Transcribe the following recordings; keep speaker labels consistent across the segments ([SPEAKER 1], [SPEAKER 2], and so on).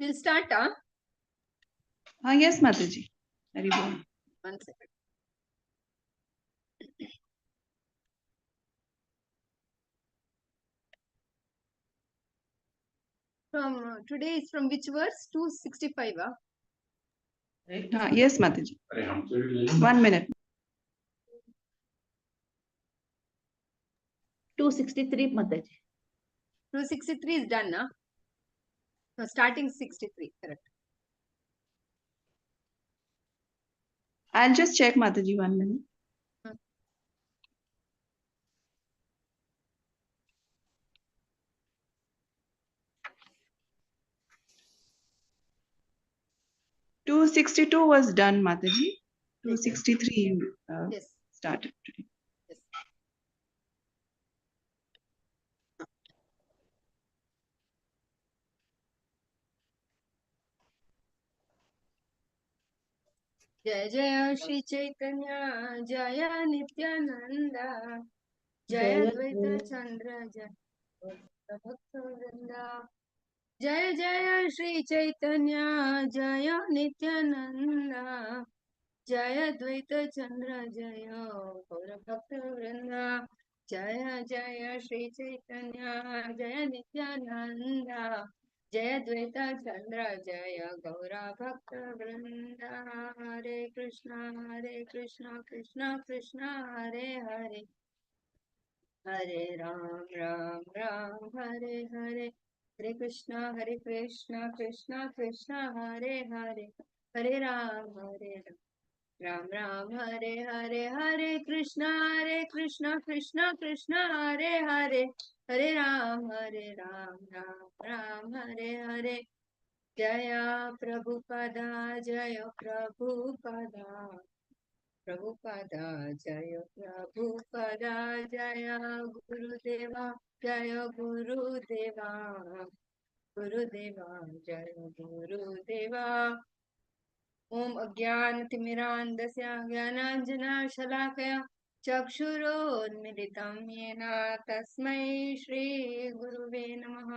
[SPEAKER 1] We'll start, huh?
[SPEAKER 2] Yes, Mataji. Very well.
[SPEAKER 1] 1 second. From today is from which verse? 265, huh?
[SPEAKER 2] Yes, Mataji. 1 minute.
[SPEAKER 3] 263, Mataji.
[SPEAKER 1] 263 is done, huh? No, starting 63, correct.
[SPEAKER 2] I'll just check, Mataji, 1 minute.
[SPEAKER 1] Hmm.
[SPEAKER 2] $262 was done, Mataji. 263
[SPEAKER 1] Yes.
[SPEAKER 2] started today.
[SPEAKER 1] Yes. जय जय श्री चैतन्य जय नित्यानंद जय द्वैत चंद्र जय भक्त वृंदा जय जय श्री चैतन्य जय नित्यानंद जय द्वैत चंद्र जय गौर भक्त वृंदा जय जय श्री चैतन्य जय नित्यानंद जय द्वैत चंद्र जय गौरा भक्त वृंदा हरे कृष्णा कृष्णा कृष्णा हरे हरे हरे राम राम राम हरे हरे हरे कृष्णा कृष्णा कृष्णा हरे हरे हरे राम राम राम हरे हरे हरे कृष्णा कृष्णा कृष्णा हरे हरे हरे राम राम राम हरे हरे जय प्रभुपदा जय प्रभुपदा प्रभुपदा जय प्रभुपदा जय गुरुदेवा जय गुरुदेवा गुरुदेवा जय गुरुदेवा ओम अज्ञानतिमिरान्धस्य ज्ञानाञ्जनशलाकया चक्षुरोन्मिलितं येन तस्मै श्रीगुरुवे नमः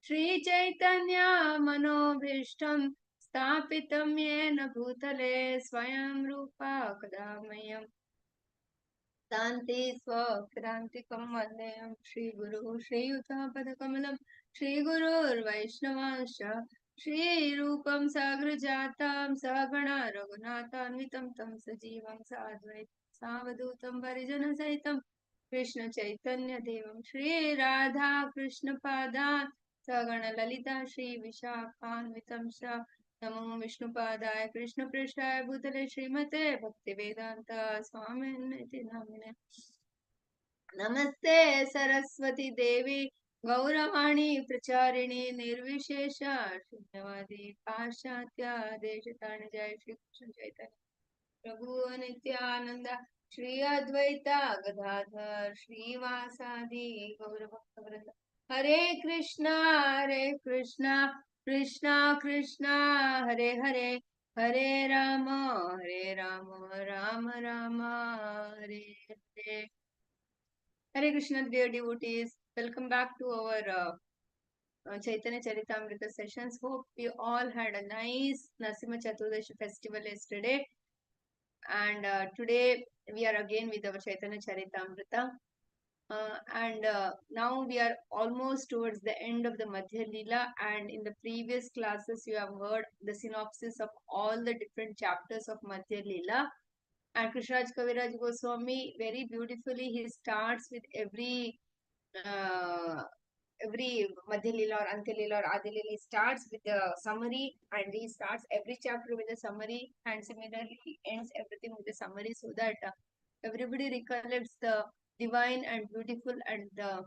[SPEAKER 1] श्रीचैतन्यमनोभीष्टं स्थापितं येन भूतले स्वयं रूपा कदा मह्यं शान्ति स्वक्रान्तिकं वन्देऽहं श्रीगुरुः श्रीयुतापदकमलं श्रीगुरुर्वैष्णवांश्च श्रीरूपं साग्रजातं सहगणा रघुनाथान्वितं तं सजीवं साद्वैतं सावधूतं परिजनसहितं कृष्णचैतन्यदेवं श्रीराधा कृष्णपादान् सगणललिता श्रीविशाखान्वितं च नमो विष्णुपादाय कृष्णपृष्ठाय भूतले श्रीमते भक्तिवेदान्त स्वामिनिति नामिने नमस्ते सरस्वती देवी गौरवाणी प्रचारिणी निर्विशेष शून्यवादी पाश्चात्य देशतारिणी जय श्री कृष्ण चैतन्य प्रभु नित्यानंद श्री अद्वैता गदाधर श्रीवासादि गौरभक्तवृंद हरे Krishna Krishna Krishna Hare Hare Ram Ram Ram Hare Hare. Hare Krishna, dear devotees. Welcome back to our Chaitanya Charitamrita sessions. Hope you all had a nice Nasima Chaturdashi festival yesterday. And today we are again with our Chaitanya Charitamrita. Now we are almost towards the end of the Madhya Lila. And in the previous classes, you have heard the synopsis of all the different chapters of Madhya Lila. And Krishraj Kaviraj Goswami, very beautifully, he starts with every Madhya Lila or Antya Lila or Adi Lila starts with a summary, and he starts every chapter with a summary, and similarly ends everything with a summary, so that everybody recollects the divine and beautiful and the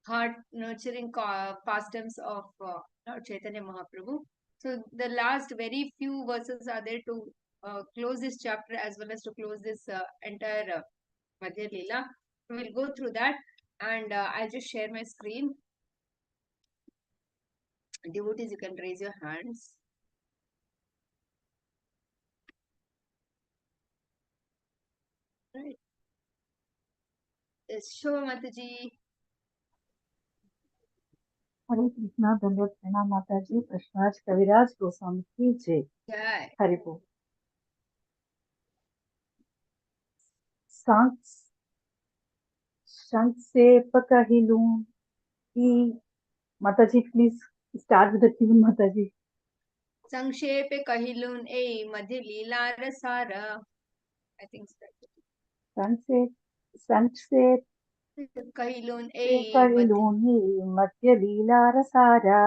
[SPEAKER 1] heart nurturing pastimes of Lord Chaitanya Mahaprabhu. So the last very few verses are there to close this chapter as well as to close this entire Madhya Lila. So we'll go through that, and I'll just share my screen. Devotees, you can raise your hands. Right. Yes, Shobha Mataji.
[SPEAKER 3] हरे कृष्णा दंडवत प्रणाम माता जी। कृष्णाज कविराज गोस्वामी की जय।
[SPEAKER 1] जय।
[SPEAKER 3] हरि बोल। संक्षेप कहिलूं की माता ji, please start with the tune माता जी।
[SPEAKER 1] संक्षेपे कहिलून ए मध्य लीला रसार। I think
[SPEAKER 3] संक्षेप संक्षेप
[SPEAKER 1] कहिलून ए मध्य
[SPEAKER 3] कहिलूं ही मध्य लीला रसारा,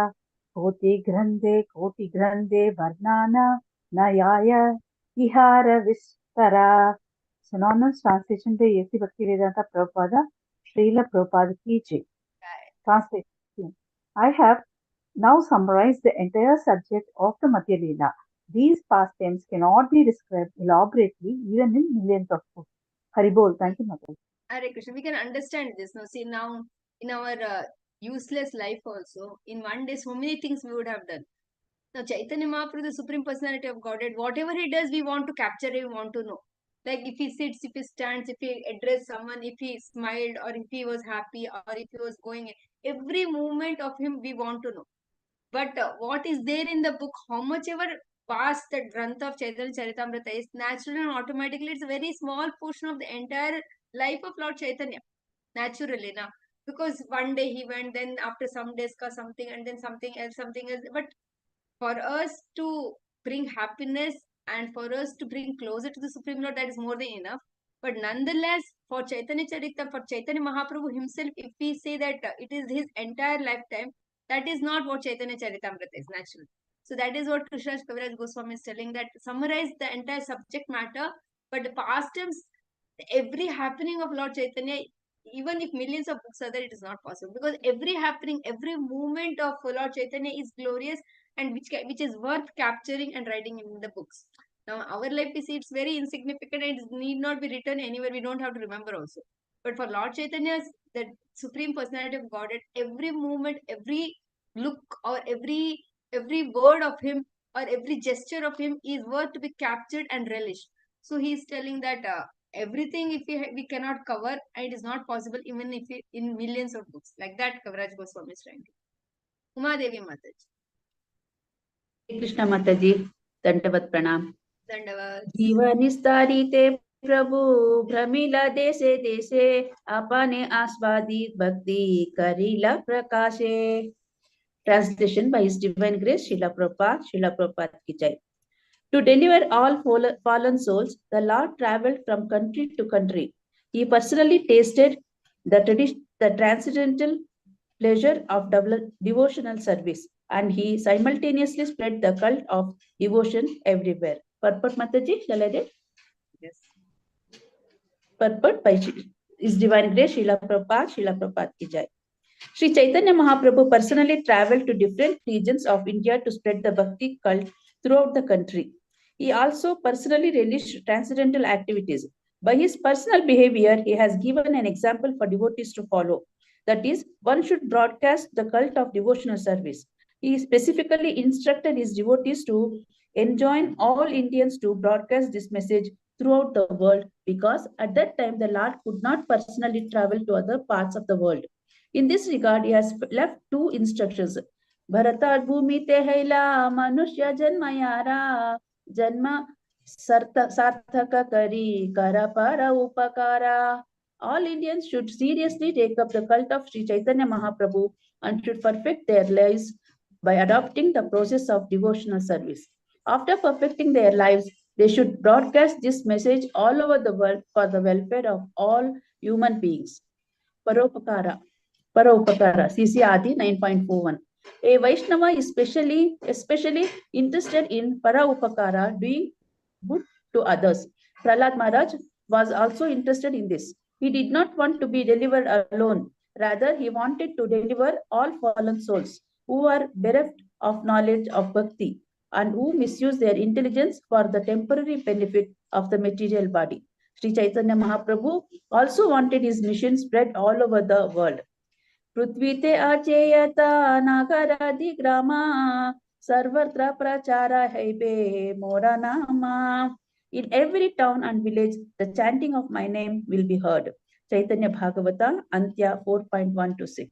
[SPEAKER 3] कोटि ग्रंथे वर्णाना नयाय विहार Vistara. Synonymous translation by A.C. Bhaktivedanta Prabhupada, Srila Prabhupada ki jai. Translation. I have now summarized the entire subject of the Madhya Lila. These pastimes cannot be described elaborately even in millions of books. Haribol, thank you, Mother.
[SPEAKER 1] Hare Krishna. We can understand this now. See, now in our useless life also, in one day, so many things we would have done. Now, Chaitanya Mahaprabhu, the Supreme Personality of Godhead, whatever he does, we want to capture it, we want to know. Like if he sits, if he stands, if he addressed someone, if he smiled, or if he was happy, or if he was going, every movement of him, we want to know. But what is there in the book, how much ever vast the Grantha of Chaitanya Charitamrita is, naturally and automatically, it's a very small portion of the entire life of Lord Chaitanya. Naturally, now. Because one day he went, then after some days, something, and then something else, something else. But for us to bring happiness and for us to bring closer to the Supreme Lord, that is more than enough. But nonetheless, for Chaitanya Charita, for Chaitanya Mahaprabhu himself, if we say that it is his entire lifetime, that is not what Chaitanya Charitamrita is, naturally. So that is what Krishna Kaviraj Goswami is telling, that summarize the entire subject matter, but the past times, every happening of Lord Chaitanya, even if millions of books are there, it is not possible, because every happening, every movement of Lord Chaitanya is glorious, and which is worth capturing and writing in the books. Now our life, we see, it's very insignificant and it need not be written anywhere. We don't have to remember also. But for Lord Chaitanya's, the Supreme Personality of Godhead, every movement, every look, or every word of him, or every gesture of him is worth to be captured and relished. So he is telling that everything, if we cannot cover, and it is not possible even if in millions of books. Like that, Kaviraj Goswami is trying to. Uma Devi Mataji.
[SPEAKER 4] Krishna माताजी दंडवत प्रणाम।
[SPEAKER 1] Dandavat.
[SPEAKER 4] जीवनिस्तारी ते प्रभु भ्रमिला देशे देशे, अपने आस्वादित भक्ति करिला प्रकाशे। Translation by His Divine Grace, Srila Prabhupada ki jai. To deliver all fallen souls, the Lord traveled from country to country. He personally tasted the transcendental pleasure of devotional service, and he simultaneously spread the cult of devotion everywhere. Purport, Mataji, shall I read?
[SPEAKER 1] Yes.
[SPEAKER 4] Purport by His Divine Grace, Srila Prabhupada ki jai. Sri Chaitanya Mahaprabhu personally traveled to different regions of India to spread the bhakti cult throughout the country. He also personally relished transcendental activities. By his personal behavior, he has given an example for devotees to follow. That is, one should broadcast the cult of devotional service. He specifically instructed his devotees to enjoin all Indians to broadcast this message throughout the world, because at that time the Lord could not personally travel to other parts of the world. In this regard, he has left two instructions. Bharatar bhumi te haila manushya janmayara janma sarthaka kari kara para upakara. All Indians should seriously take up the cult of Sri Chaitanya Mahaprabhu and should perfect their lives by adopting the process of devotional service. After perfecting their lives, they should broadcast this message all over the world for the welfare of all human beings. Paropakara. Paropakara, CC Adi 9.41. A Vaishnava is especially interested in Paraupakara, doing good to others. Prahlad Maharaj was also interested in this. He did not want to be delivered alone. Rather, he wanted to deliver all fallen souls who are bereft of knowledge of bhakti and who misuse their intelligence for the temporary benefit of the material body. Sri Chaitanya Mahaprabhu also wanted his mission spread all over the world. पृथ्वीते अचेयत नागरादि ग्रामा सर्वत्र प्रचार हैबे मोरा नामा. In every town and village, the chanting of my name will be heard. Chaitanya Bhagavata, Antya 4.1 to 6.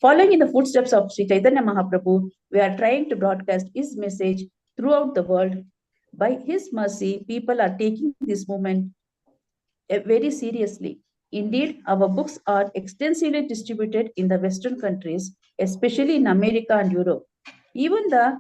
[SPEAKER 4] Following in the footsteps of Sri Chaitanya Mahaprabhu, we are trying to broadcast his message throughout the world. By his mercy, people are taking this movement very seriously. Indeed, our books are extensively distributed in the Western countries, especially in America and Europe. Even the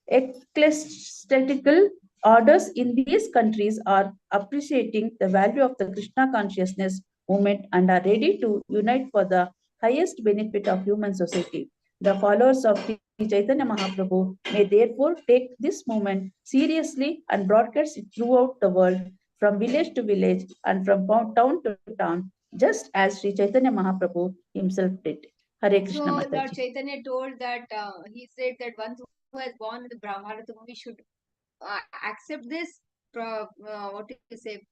[SPEAKER 4] ecclesiastical orders in these countries are appreciating the value of the Krishna consciousness movement and are ready to unite for the highest benefit of human society. The followers of Sri Chaitanya Mahaprabhu may therefore take this movement seriously and broadcast it throughout the world, from village to village and from town to town, just as Sri Chaitanya Mahaprabhu himself did. Hare Krishna
[SPEAKER 1] So Lord
[SPEAKER 4] Mataji.
[SPEAKER 1] Chaitanya told that he said that one who has born in the Brahmana we should accept this, what do you say,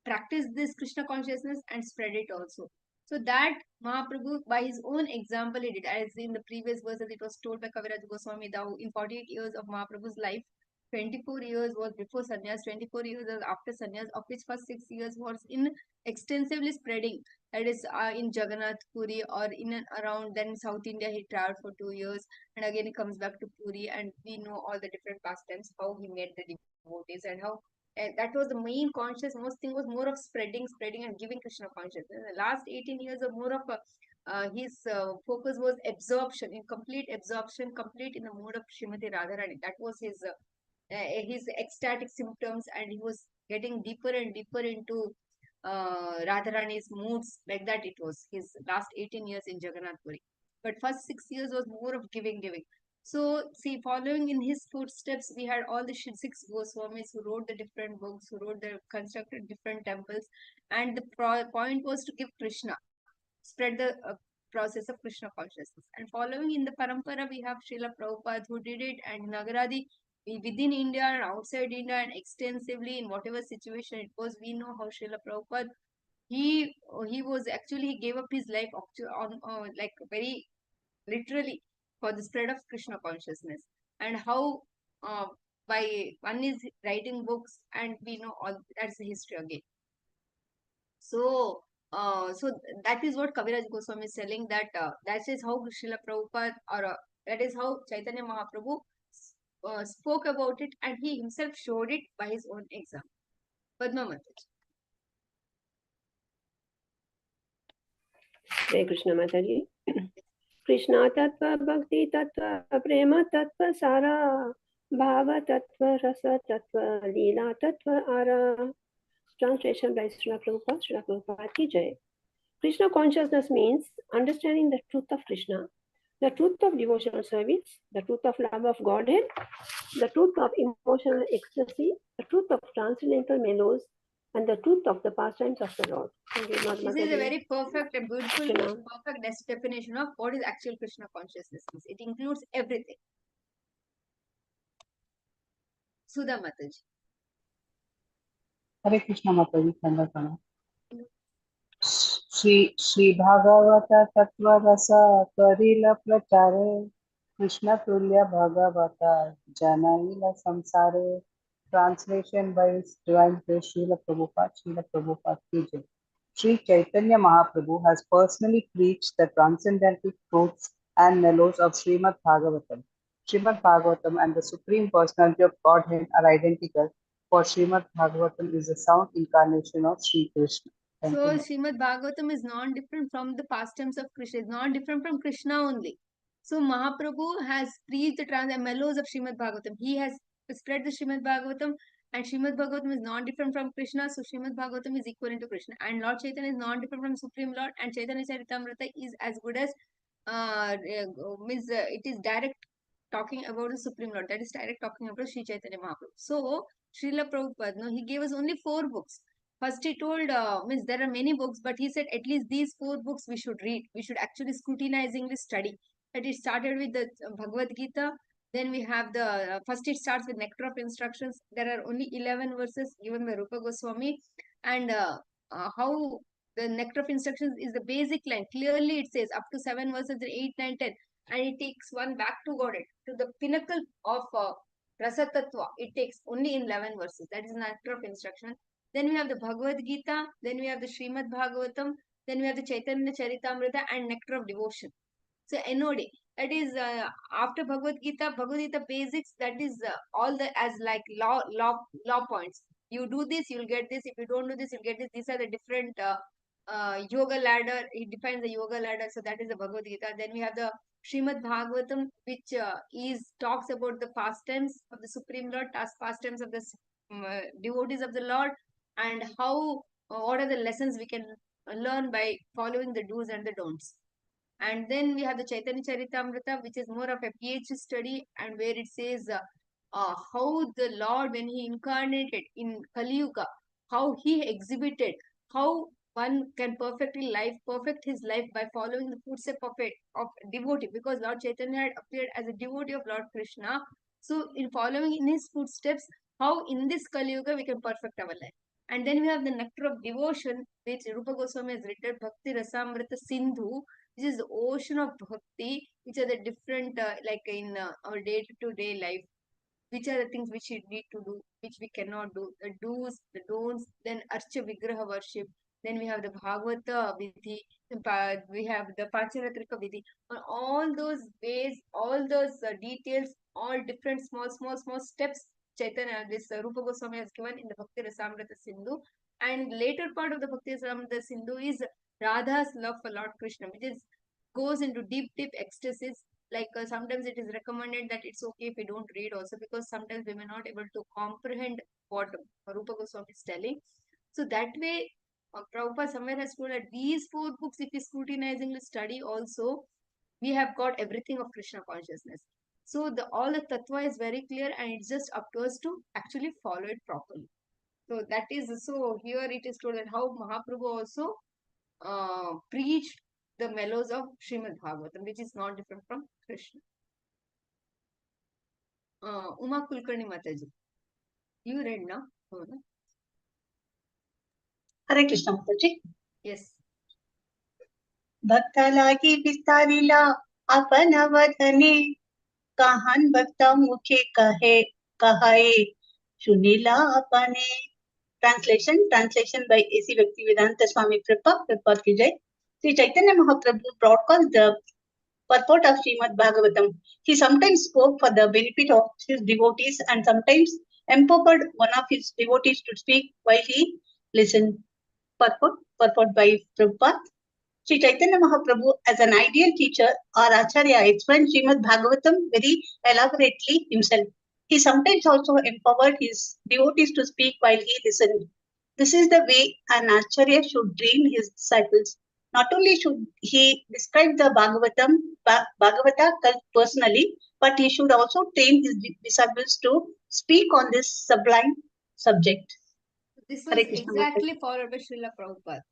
[SPEAKER 1] practice this Krishna consciousness and spread it also. So that Mahaprabhu, by his own example, he did. As in the previous verses, it was told by Kaviraj Goswami that in 48 years of Mahaprabhu's life, 24 years was before sannyas, 24 years was after sannyas, of which first 6 years was in extensively spreading. That is in Jagannath, Puri, or in and around. Then South India, he traveled for 2 years, and again he comes back to Puri, and we know all the different pastimes, how he met the devotees, and how that was the main conscious. Most thing was more of spreading, and giving Krishna consciousness. In the last 18 years of more of his focus was absorption, in complete absorption, complete in the mode of Srimati Radharani. That was his ecstatic symptoms, and he was getting deeper and deeper into Radharani's moods. Like that, it was his last 18 years in Jagannath Puri. But first 6 years was more of giving. So, see, following in his footsteps, we had all the six Goswamis who wrote the different books, constructed different temples, and the point was to give Krishna, spread the process of Krishna consciousness. And following in the parampara, we have Srila Prabhupada who did it, and Nagaradi within India and outside India, and extensively in whatever situation it was. We know how Srila Prabhupada, he was actually, he gave up his life on like very literally for the spread of Krishna consciousness, and how uh, by one is writing books, and we know all that's the history again. So, so that is what Kaviraj Goswami is telling, that that is how Srila Prabhupada, or that is how Chaitanya Mahaprabhu spoke about it, and he himself showed it by his own example. Padma Mataji.
[SPEAKER 5] Hare Krishna Mataji. Krishna Tattva Bhakti Tattva Prema Tattva Sara Bhava Tattva Rasa Tattva Lila Tattva Ara. Translation by Srila Prabhupada. Srila Prabhupada ki Jai. Krishna consciousness means understanding the truth of Krishna, the truth of devotional service, the truth of love of Godhead, the truth of emotional ecstasy, the truth of transcendental mellows, and the truth of the pastimes of the Lord.
[SPEAKER 1] This is a very perfect and beautiful,
[SPEAKER 5] Krishna.
[SPEAKER 1] perfect definition of what is actual Krishna consciousness. It includes everything. Sudha Mataji.
[SPEAKER 3] Hare Krishna Mataji, Khandapana. Shri Bhagavata Tattva Rasa Karila Prachare Krishna Tulya Bhagavata Janaila Samsare. Translation by Divine Grace Srila Prabhupada ki Jai. Sri Chaitanya Mahaprabhu has personally preached the transcendental truths and mellows of Srimad Bhagavatam. Srimad Bhagavatam and the Supreme Personality of Godhead are identical, for Srimad Bhagavatam is the sound incarnation of Sri Krishna. Thank
[SPEAKER 1] So
[SPEAKER 3] you.
[SPEAKER 1] Srimad Bhagavatam is non-different from the pastimes of Krishna. It's non-different from Krishna only. So Mahaprabhu has preached the mellows of Srimad Bhagavatam. He has spread the Srimad Bhagavatam, and Srimad Bhagavatam is non-different from Krishna. So Srimad Bhagavatam is equivalent to Krishna. And Lord Chaitanya is non-different from Supreme Lord, and Chaitanya Charitamrita is as good as means it is direct talking about the Supreme Lord. That is direct talking about Sri Chaitanya Mahaprabhu. So Srila Prabhupada, no, he gave us only 4 books. First he told, means there are many books, but he said at least these 4 books we should read. We should actually scrutinizingly study. But it started with the Bhagavad Gita. Then we have the, first it starts with Nectar of Instructions. There are only 11 verses given by Rupa Goswami. And how the Nectar of Instructions is the basic line. Clearly it says up to 7 verses, 8, 9, 10. And it takes one back to Godhead, to the pinnacle of Rasa Tattva. It takes only in 11 verses. That is Nectar of Instruction. Then we have the Bhagavad Gita, then we have the Srimad Bhagavatam, then we have the Chaitanya Charitamrita and Nectar of Devotion. So NOD, that is after Bhagavad Gita basics, that is all the as like law points. You do this, you'll get this. If you don't do this, you'll get this. These are the different yoga ladder. It defines the yoga ladder. So that is the Bhagavad Gita. Then we have the Srimad Bhagavatam, which is talks about the pastimes of the Supreme Lord, pastimes of the devotees of the Lord, and how what are the lessons we can learn by following the do's and the don'ts. And then we have the Chaitanya Charitamrita, which is more of a PhD study, and where it says how the Lord, when he incarnated in Kali Yuga, how he exhibited, how one can perfect his life by following the footsteps of devotee, because Lord Chaitanya had appeared as a devotee of Lord Krishna. So, in following in his footsteps, how in this Kali Yuga we can perfect our life. And then we have the nectar of devotion, which Rupa Goswami has written, Bhakti Rasamrita Sindhu, which is the ocean of bhakti, which are the different, like in our day-to-day life, which are the things which we need to do, which we cannot do, the do's, the don'ts, then Archa Vigraha worship, then we have the Bhagavata Vidhi, we have the Pancharatrika Vidhi, on all those ways, all those details, all different small steps, Chaitanya, this Rupa Goswami has given in the Bhakti Rasamrita Sindhu. And later part of the Bhakti Rasamrita Sindhu is Radha's love for Lord Krishna, which is goes into deep ecstasies. Like sometimes it is recommended that it's okay if we don't read also, because sometimes we may not able to comprehend what Rupa Goswami is telling. So that way, Prabhupada somewhere has told that these 4 books, if we scrutinizingly study also, we have got everything of Krishna consciousness. So all the tattva is very clear, and it's just up to us to actually follow it properly. So that is, so here it is told that how Mahaprabhu also preached the mellows of Srimad Bhagavatam, which is not different from Krishna. Uma Kulkarni Mataji, you read now? Oh, no?
[SPEAKER 6] Hare Krishna Mataji.
[SPEAKER 1] Yes.
[SPEAKER 6] भक्ता लागी विस्तारिला अपन वदने कहान भक्ता मुखे कहे सुनीला अपने. Translation by A.C. Bhaktivedanta Swami Prabhupada ki jai. Sri Chaitanya Mahaprabhu broadcast the purport of Srimad Bhagavatam. He sometimes spoke for the benefit of his devotees and sometimes empowered one of his devotees to speak while he listened. Purport by Prabhupada. Sri Chaitanya Mahaprabhu, as an ideal teacher or Acharya, explained Srimad Bhagavatam very elaborately himself. He sometimes also empowered his devotees to speak while he listened. This is the way an Acharya should train his disciples. Not only should he describe the Bhagavata personally, but he should also train his disciples to speak on this sublime subject.
[SPEAKER 1] This was exactly followed by Srila Prabhupada.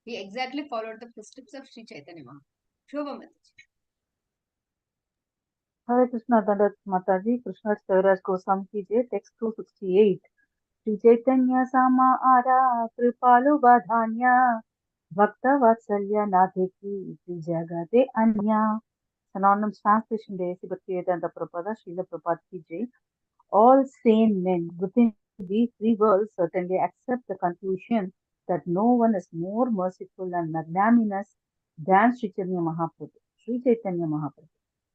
[SPEAKER 1] He exactly followed the footsteps of Sri Chaitanya Mahaprabhu. Shobha Mataji.
[SPEAKER 3] Hare Krishna Dandat Mataji, Krishna Saviraj Goswami ki jai, text 268. Shri Chaitanya Sama Ara Kripalu Badhanya Bhakta Vatsalya Nathe ki Jagate Anya. Synonymous translation by A.C. Bhaktivedanta Prabhupada, Srila Prabhupada ki jai. All sane men within these 3 worlds certainly accept the conclusion that no one is more merciful and magnanimous than Sri Chaitanya Mahaprabhu,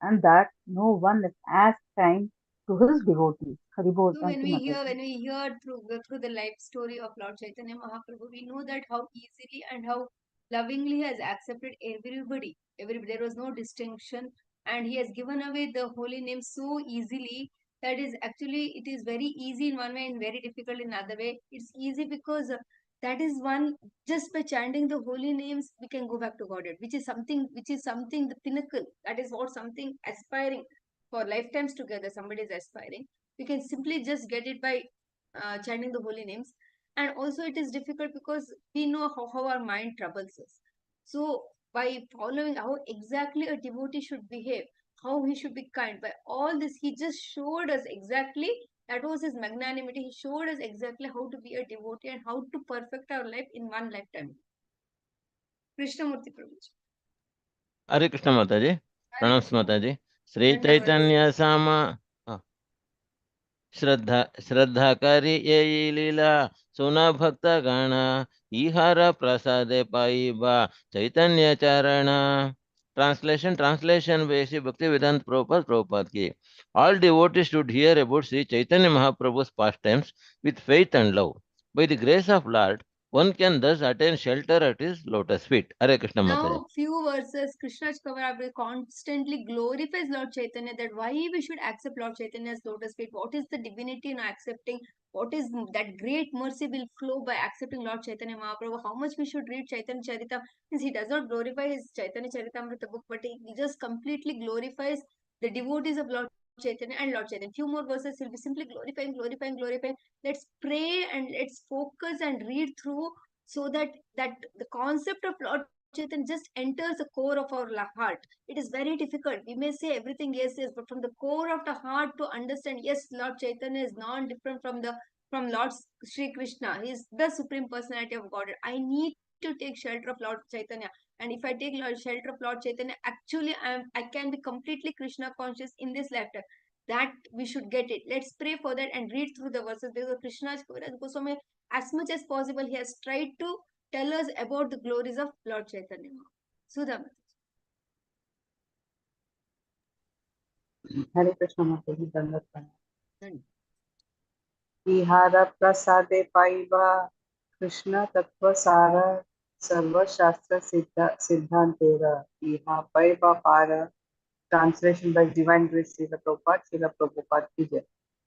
[SPEAKER 3] and that no one is as kind to his devotees. Haribol.
[SPEAKER 1] So when we hear through the life story of Lord Chaitanya Mahaprabhu, we know that how easily and how lovingly he has accepted everybody. There was no distinction, and he has given away the holy name so easily. That is actually, it is very easy in one way and very difficult in another way. It's easy because that is one, just by chanting the holy names we can go back to Godhead, which is something the pinnacle. That is what something aspiring for lifetimes together. Somebody is aspiring. We can simply just get it by chanting the holy names. And also it is difficult because we know how our mind troubles us. So by following how exactly a devotee should behave, how he should be kind, by all this he just showed us exactly, that was his magnanimity. He showed us exactly how to be a devotee and how to perfect our life in one lifetime. Krishnamurti Prabhuji.
[SPEAKER 7] Hare Krishna Mataji. Pranams Mataji. Sri Chaitanya Sama श्रद्धा करी ये लीला सुना भक्त गण इहार प्रसाद पाइबा चैतन्य चरण. Translation by Sri Bhaktivedanta Prabhupada ki. All devotees should hear about Sri Chaitanya Mahaprabhu's pastimes with faith and love. By the grace of Lord, one can thus attain shelter at his lotus feet. Hare Krishna Mataji.
[SPEAKER 1] Now, few verses, Krishna's Kaviraj constantly glorifies Lord Chaitanya, that why we should accept Lord Chaitanya's lotus feet. What is the divinity in accepting? What is that great mercy will flow by accepting Lord Chaitanya Mahaprabhu? How much we should read Chaitanya Charita? Means he does not glorify his Chaitanya Charitamrita book, but he just completely glorifies the devotees of Lord Chaitanya and Lord Chaitanya. Few more verses, he'll be simply glorifying. Let's pray and let's focus and read through, so that the concept of Lord Chaitanya just enters the core of our heart. It is very difficult. We may say everything yes, but from the core of the heart to understand, yes, Lord Chaitanya is non-different from Lord Sri Krishna. He is the Supreme Personality of God. I need to take shelter of Lord Chaitanya. And if I take shelter of Lord Chaitanya, actually I can be completely Krishna conscious in this lifetime. That we should get it. Let's pray for that and read through the verses, because Krishna's Goswami, as much as possible, he has tried to tell us about the glories of Lord Chaitanya. Sudha.
[SPEAKER 3] Hare Krishna Mataji, Dandat Pranam.
[SPEAKER 1] Done.
[SPEAKER 3] विहार प्रसादे पाइबा कृष्ण तत्व सार सर्वशास्त्र सिद्धांतेरा इहा पाइबा पार. Translation by Divine Grace Srila Prabhupada ki jai.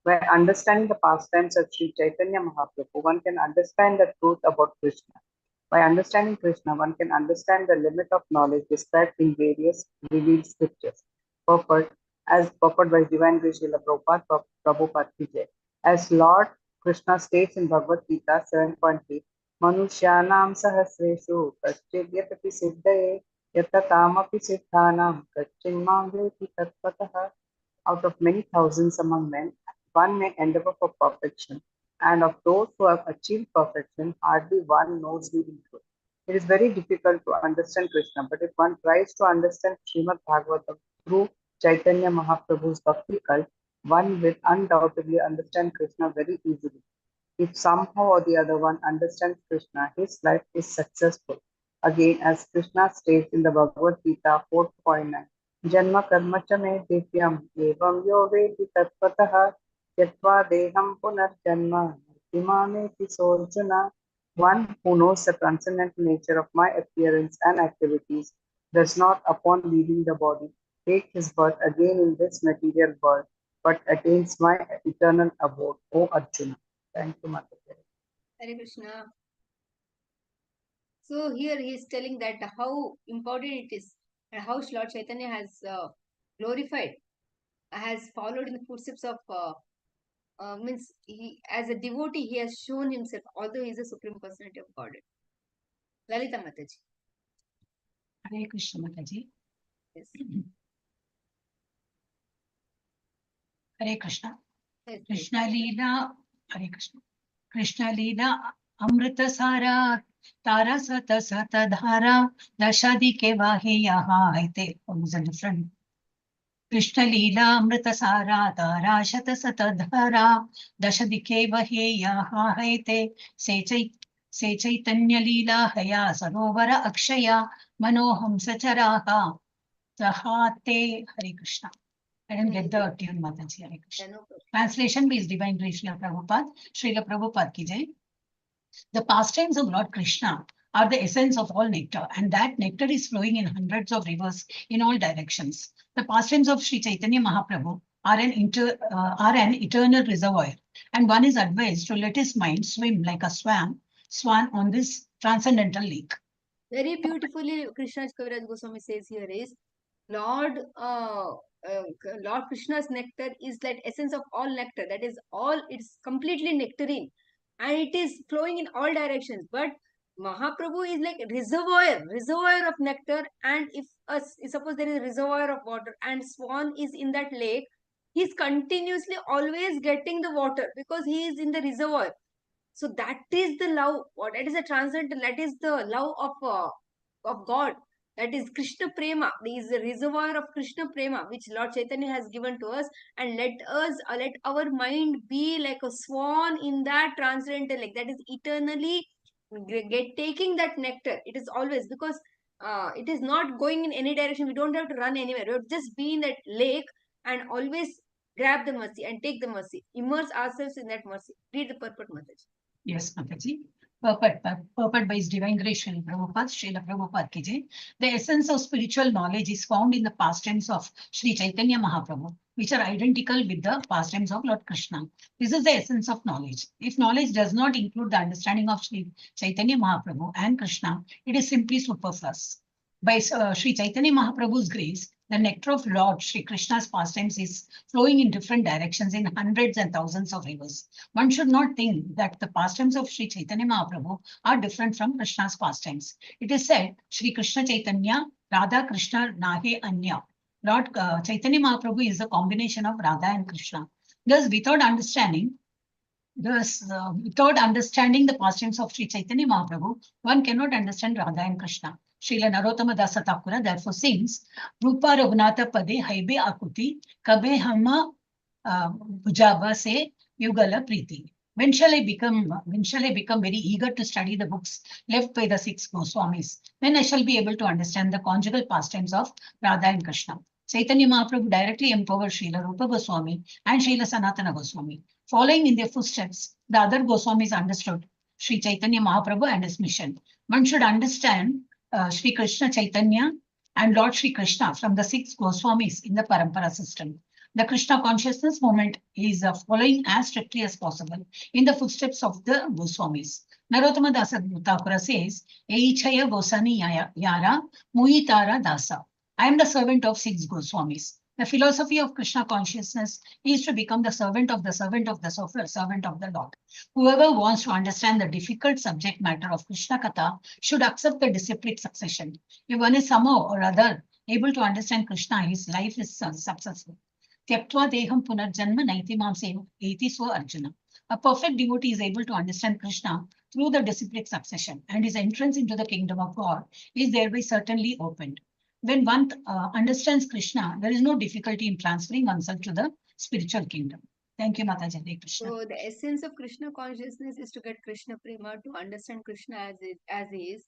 [SPEAKER 3] By understanding the pastimes of Sri Chaitanya Mahaprabhu, one can understand the truth about Krishna. By understanding Krishna, one can understand the limit of knowledge described in various revealed scriptures. Purport by Divine Grace Srila Prabhupada ki jai. As Lord Krishna states in Bhagavad Gita 7.3, Manushyanam sahasreshu kaschidyapi siddhaye yattatamapi siddhanam kachimam veti tattvataha. Out of many thousands among men, one may endeavor for perfection, and of those who have achieved perfection, hardly one knows the truth. It is very difficult to understand Krishna, but if one tries to understand Srimad Bhagavatam through Chaitanya Mahaprabhu's Bhakti cult, one will undoubtedly understand Krishna very easily. If somehow or the other one understands Krishna, his life is successful. Again, as Krishna states in the Bhagavad Gita 4.9, Janma karma cha me divyam evam yo vedi tattvataha yatva deham punarjanma imameti sorjuna. One who knows the transcendental nature of my appearance and activities does not, upon leaving the body, take his birth again in this material world, but attains my eternal abode, O Arjuna. Thank you, Madhya.
[SPEAKER 1] Hare Krishna. So here he is telling that how important it is, and how Lord Chaitanya has glorified, has followed in the footsteps of means he, as a devotee, he has shown himself, although he is a Supreme Personality of Godhead. Lalita Mataji.
[SPEAKER 8] Hare Krishna Mataji.
[SPEAKER 1] Yes.
[SPEAKER 8] Hare Krishna.
[SPEAKER 1] Yes,
[SPEAKER 8] Krishna Lila. Hare Krishna. Krishna Lila Amrita Sara Tara Sata Sata Dhara Dashadi ke Vahe Yaha Haite. Almost a different. Krishna Lila Amrita Sara Tara Shata Sata Dhara Dashadi ke Vahe Yaha Haite. Se Chaitanya Lila Haya Sarovara Akshaya Manoham Sacharaha Sahate. Hare Krishna. I didn't get the tune, Mataji. Hare Krishna. Translation by His Divine Grace Srila Prabhupada. Srila Prabhupada ki jai. The pastimes of Lord Krishna are the essence of all nectar, and that nectar is flowing in hundreds of rivers in all directions. The pastimes of Sri Chaitanya Mahaprabhu are an eternal reservoir, and one is advised to let his mind swim like a swan on this transcendental lake.
[SPEAKER 1] Very beautifully, Krishna's Kaviraj Goswami says here is, Lord Krishna's nectar is like essence of all nectar. That is all, it's completely nectarine, and it is flowing in all directions. But Mahaprabhu is like reservoir of nectar. And if suppose there is a reservoir of water and swan is in that lake, he's continuously always getting the water because he is in the reservoir. So that is the love. What that is a transcendental. That is the love of God. That is Krishna Prema. There is a reservoir of Krishna Prema which Lord Chaitanya has given to us, and let our mind be like a swan in that transcendental lake. That is eternally taking that nectar. It is always, because it is not going in any direction. We don't have to run anywhere. We have to just be in that lake and always grab the mercy and take the mercy. Immerse ourselves in that mercy. Read the purport, Mataji.
[SPEAKER 8] Yes, Mataji. Purport by His Divine Grace Srila Prabhupada ki jai. The essence of spiritual knowledge is found in the pastimes of Sri Chaitanya Mahaprabhu, which are identical with the pastimes of Lord Krishna. This is the essence of knowledge. If knowledge does not include the understanding of Sri Chaitanya Mahaprabhu and Krishna, it is simply superfluous. By Sri Chaitanya Mahaprabhu's grace, the nectar of Lord Sri Krishna's pastimes is flowing in different directions in hundreds and thousands of rivers. One should not think that the pastimes of Sri Chaitanya Mahaprabhu are different from Krishna's pastimes. It is said, Sri Krishna Chaitanya, Radha Krishna Nahe Anya. Lord Chaitanya Mahaprabhu is a combination of Radha and Krishna. Thus, without understanding the pastimes of Sri Chaitanya Mahaprabhu, one cannot understand Radha and Krishna. Srila Narottama Dasa Thakura therefore sings, Rupa Raghunatha Pade Haibe Akuti, Kabe Hama Bujaba Se Yugala Priti. When shall I become very eager to study the books left by the 6 Goswamis? Then I shall be able to understand the conjugal pastimes of Radha and Krishna. Chaitanya Mahaprabhu directly empowered Srila Rupa Goswami and Srila Sanatana Goswami. Following in their footsteps, the other Goswamis understood Sri Chaitanya Mahaprabhu and his mission. One should understand Sri Krishna Chaitanya and Lord Sri Krishna from the 6 Goswamis in the Parampara system. The Krishna consciousness movement is following as strictly as possible in the footsteps of the Goswamis. Narottama Dasa Thakura says, Eichaya Gosani Yara Muitara Dasa. I am the servant of 6 Goswamis. The philosophy of Krishna consciousness is to become the servant of the servant of the servant of the Lord. Whoever wants to understand the difficult subject matter of Krishna Katha should accept the disciplic succession. If one is somehow or other able to understand Krishna, his life is successful. Tyaktva deham punarjanma naiti mamse eti swa Arjuna. A perfect devotee is able to understand Krishna through the disciplic succession, and his entrance into the kingdom of God is thereby certainly opened. When one understands Krishna, there is no difficulty in transferring oneself to the spiritual kingdom. Thank you, Mataji. Hare Krishna.
[SPEAKER 1] So the essence of Krishna consciousness is to get Krishna Prema, to understand Krishna as he is,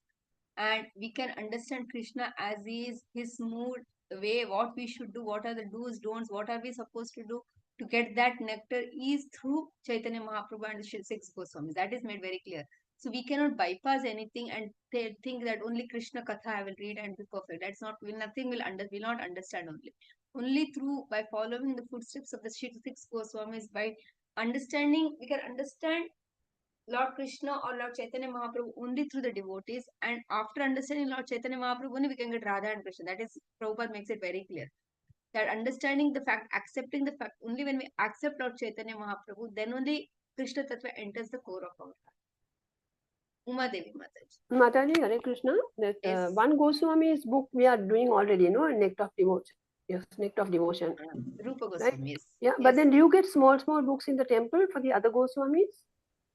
[SPEAKER 1] and we can understand Krishna as he is, his mood, the way, what we should do, what are the do's, don'ts, what are we supposed to do to get that nectar is through Chaitanya Mahaprabhu and the 6 Goswamis. That is made very clear. So we cannot bypass anything and think that only Krishna Katha I will read and be perfect. That's not, nothing will not understand only. Only through, by following the footsteps of the 6 Goswamis, by understanding, we can understand Lord Krishna or Lord Chaitanya Mahaprabhu only through the devotees, and after understanding Lord Chaitanya Mahaprabhu only we can get Radha and Krishna. That is, Prabhupada makes it very clear. That understanding the fact, accepting the fact, only when we accept Lord Chaitanya Mahaprabhu, then only Krishna Tattva enters the core of our heart. Uma Devi Mataji.
[SPEAKER 5] Mataji, Hare Krishna. That
[SPEAKER 1] Yes.
[SPEAKER 5] one Goswami's book we are doing already, no? Nectar of Devotion. Yes, Nectar of Devotion.
[SPEAKER 1] Rupa Goswami, yes.
[SPEAKER 5] Yeah, but then do you get small books in the temple for the other Goswamis?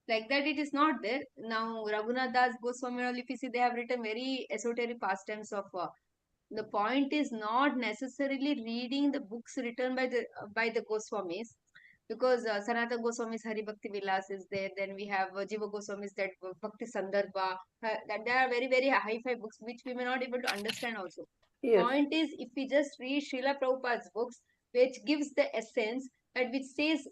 [SPEAKER 1] Like that, it is not there. Now, Raghunath Das Goswami, if you see, they have written very esoteric pastimes of. The point is not necessarily reading the books written by the Goswamis, because Sanatana Goswami's Hari Bhakti Vilas is there. Then we have Jiva Goswami's that Bhakti Sandarbha. That there are very, very high-fi books which we may not able to understand also.
[SPEAKER 5] Yes.
[SPEAKER 1] Point is, if we just read Srila Prabhupada's books, which gives the essence, that which says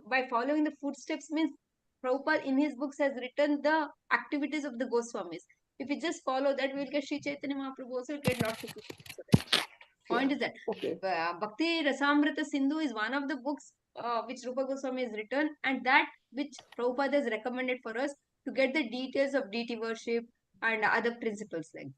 [SPEAKER 1] by following the footsteps, means Prabhupada in his books has written the activities of the Goswamis. If we just follow that, we will get Sri Chaitanya Mahaprabhu also, will get Lord Shri Krishna. Point is that
[SPEAKER 5] Okay.
[SPEAKER 1] Bhakti Rasamrita Sindhu is one of the books which Rupa Goswami has written, and that which Prabhupada has recommended for us to get the details of deity worship and other principles like that.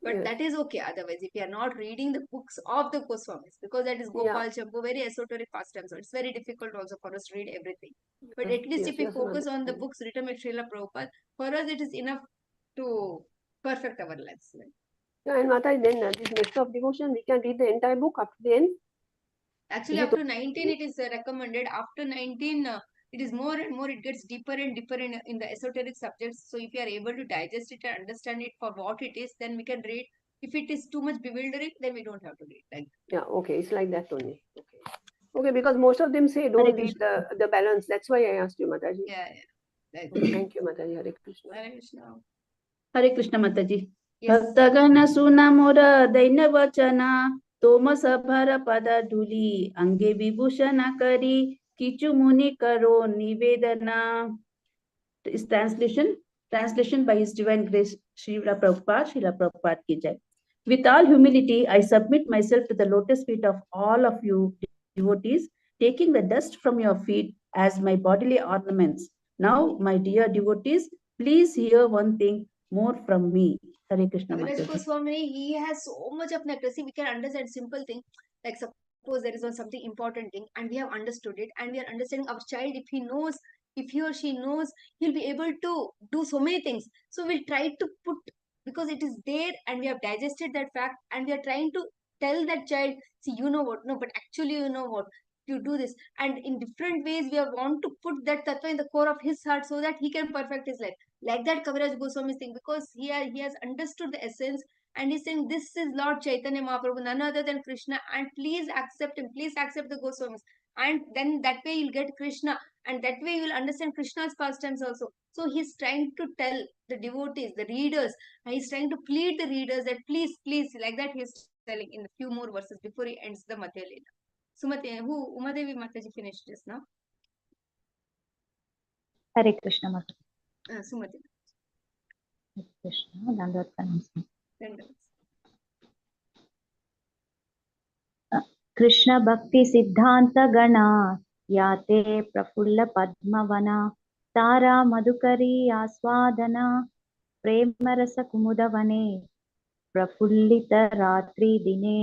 [SPEAKER 1] But
[SPEAKER 5] Yes.
[SPEAKER 1] that is okay. Otherwise, if you are not reading the books of the Goswamis, because that is Gopal Champu, very esoteric pastime, so it's very difficult also for us to read everything. But at least if we focus on the books written by Srila Prabhupada, for us it is enough to perfect our lives.
[SPEAKER 5] Yeah, and Mata, then this Nectar of Devotion, we can read the entire book up to the end.
[SPEAKER 1] Actually, up to 19 it is recommended. After 19, it is more and more, it gets deeper and deeper in the esoteric subjects. So if you are able to digest it and understand it for what it is, then we can read. If it is too much bewildering, then we don't have to read. Like,
[SPEAKER 5] yeah, okay, it's like that only. Okay, because most of them say don't read the balance. That's why I asked you, Mataji.
[SPEAKER 1] yeah.
[SPEAKER 5] Thank you, Mataji. Hare Krishna.
[SPEAKER 1] Hare Krishna.
[SPEAKER 4] Hare Krishna, Mataji.
[SPEAKER 1] Yes.
[SPEAKER 4] भक्तगण सुन मोर दैन्य वचन तोम सभर पद धूली अंगे विभूषण करी किचु मुनि करो निवेदना. Is translation by His Divine Grace Srila Prabhupada ki jai. With all humility, I submit myself to the lotus feet of all of you devotees, taking the dust from your feet as my bodily ornaments. Now, my dear devotees, please hear one thing more from me. Hare Krishna
[SPEAKER 1] Kaviraj
[SPEAKER 4] Mataji.
[SPEAKER 1] Goswami, he has so much of nectar. See, we can understand simple thing. Like suppose there is one something important thing and we have understood it and we are understanding our child, if he knows, if he or she knows, he'll be able to do so many things. So we'll try to put, because it is there and we have digested that fact and we are trying to tell that child, see, you know what, no, but actually you know what, you do this. And in different ways, we have want to put that tattva in the core of his heart so that he can perfect his life. Like that Kaviraj Goswami's thing, because he has understood the essence and he's saying, this is Lord Chaitanya Mahaprabhu, none other than Krishna, and please accept him, please accept the Goswamis. And then that way you'll get Krishna, and that way you will understand Krishna's pastimes also. So he's trying to tell the devotees, the readers, and he's trying to plead the readers that please, please, like that he's telling in a few more verses before he ends the Madhya Lila. Sumati, who Umadevi Mataji finished just now?
[SPEAKER 3] Hare Krishna Mataji.
[SPEAKER 1] Sumati.
[SPEAKER 3] Hare Krishna. Dandavat pranam. Krishna भक्ति सिद्धांत गणा याते प्रफुल्ल पद्मवना तारा मधुकरी आस्वादना प्रेम रस कुमुद वने प्रफुल्लित रात्रि दिने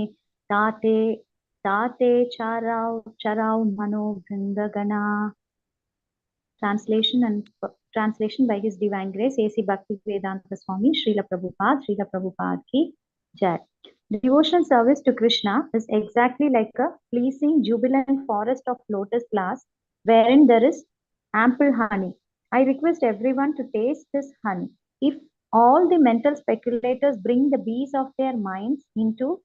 [SPEAKER 3] ताते ताते चराउ मनो भृंगगणा. Translation by His Divine Grace A.C. Bhaktivedanta Swami Srila Prabhupada ki jai. Devotional service to Krishna is exactly like a pleasing, jubilant forest of lotus flowers wherein there is ample honey. I request everyone to taste this honey. If all the mental speculators bring the bees of their minds into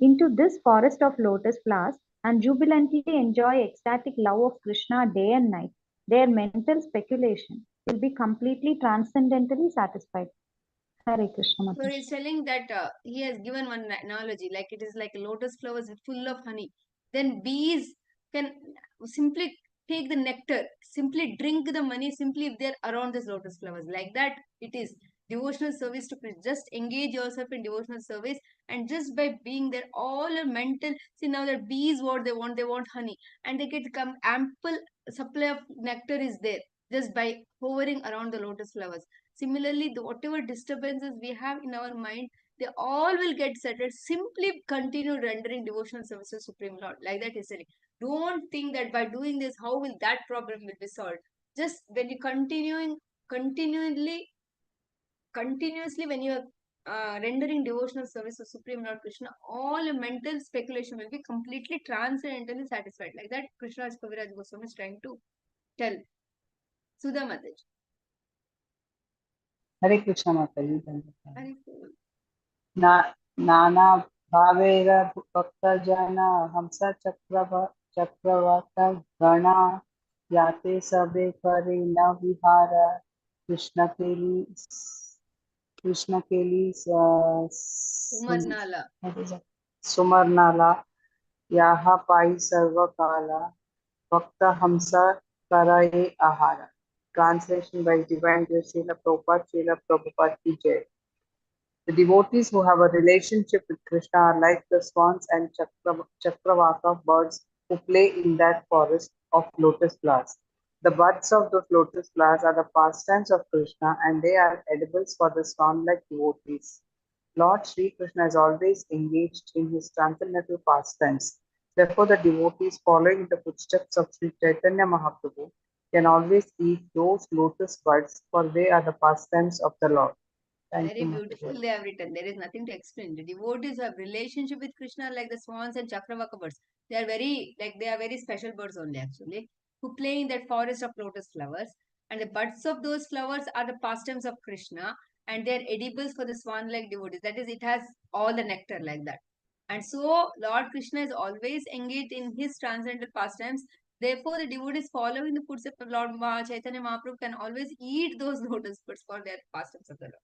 [SPEAKER 3] this forest of lotus flowers and jubilantly enjoy ecstatic love of Krishna day and night, their mental speculation will be completely transcendently satisfied. Hare Krishna
[SPEAKER 1] So
[SPEAKER 3] Mataji.
[SPEAKER 1] he's telling that he has given one analogy, like it is like a lotus flowers full of honey. Then bees can simply take the nectar, simply drink the money, simply if they're around this lotus flowers. Like that, it is devotional service to Krishna. Just engage yourself in devotional service, and just by being there, all your mental. See now that bees, what they want honey, and they get ample supply of nectar is there just by hovering around the lotus flowers. Similarly, whatever disturbances we have in our mind, they all will get settled. Simply continue rendering devotional service to Supreme Lord. Like that is saying. Don't think that by doing this, how will that problem will be solved? Just when you continuously when you are rendering devotional service to Supreme Lord Krishna, all your mental speculation will be completely transcendentally satisfied. Like that, Krishna Kaviraj Goswami is trying to tell. Sudha Mataji.
[SPEAKER 6] हरे कृष्ण माताजी.
[SPEAKER 1] Hare
[SPEAKER 6] नाना भावेर भक्तजना हंस चक्रवर्त गणा याते सबे करे न विहार कृष्ण केली
[SPEAKER 1] Umarnala.
[SPEAKER 6] सुमरनाला याहा पाई सर्वकाला भक्त हंस कराये आहार. Translation by Divine Grace Srila Prabhupada ki jai. The devotees who have a relationship with Krishna are like the swans and chakravaka birds who play in that forest of lotus flowers. The buds of those lotus flowers are the pastimes of Krishna and they are edibles for the swan-like devotees. Lord Sri Krishna is always engaged in his transcendental pastimes. Therefore, the devotees following in the footsteps of Sri Chaitanya Mahaprabhu can always eat those lotus buds, for they are the pastimes of the Lord. Thank
[SPEAKER 1] Very
[SPEAKER 6] you,
[SPEAKER 1] beautiful
[SPEAKER 6] Mataji.
[SPEAKER 1] they have written. There is nothing to explain. The devotees who have relationship with Krishna like the swans and chakravaka birds. They are very special birds only actually, who play in that forest of lotus flowers. And the buds of those flowers are the pastimes of Krishna, and they are edibles for the swan-like devotees. That is, it has all the nectar like that. And so Lord Krishna is always engaged in his transcendental pastimes. Therefore, the devotees following the footsteps of Lord Chaitanya Mahaprabhu can always eat those lotus buds for their pastimes of the Lord.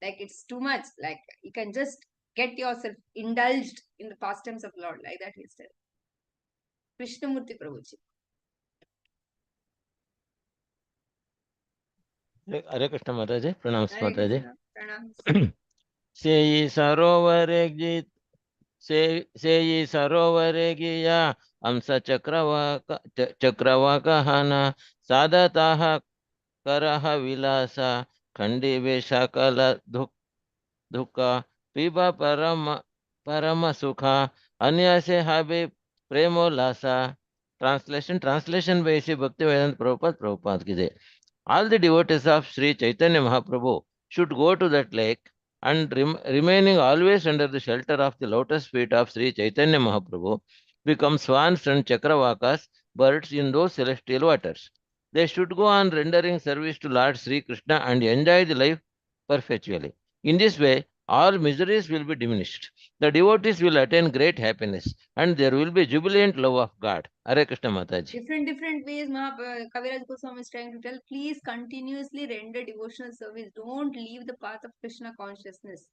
[SPEAKER 1] Like it's too much. Like you can just get yourself indulged in the pastimes of Lord. Like that he said. Krishnamurti Prabhuji.
[SPEAKER 7] Hare Krishna Mataji, pranams
[SPEAKER 1] Hare
[SPEAKER 7] Mataji.
[SPEAKER 1] Krishna. Pranams.
[SPEAKER 7] Seyi sarovare git, seyi sarovare giya, amsa chakravaka hana, sadataha karaha vilasa, khandi veshakala dukha, piba parama sukha, anya se habe premo lasa. Translation by Sri Bhaktivedanta Prabhupada ki jai. All the devotees of Sri Chaitanya Mahaprabhu should go to that lake and remaining always under the shelter of the lotus feet of Sri Chaitanya Mahaprabhu become swans and chakravakas, birds in those celestial waters. They should go on rendering service to Lord Sri Krishna and enjoy the life perpetually. In this way, all miseries will be diminished. The devotees will attain great happiness and there will be jubilant love of God. Hare Krishna Mataji.
[SPEAKER 1] Different ways Kaviraj Goswami is trying to tell. Please continuously render devotional service. Don't leave the path of Krishna consciousness.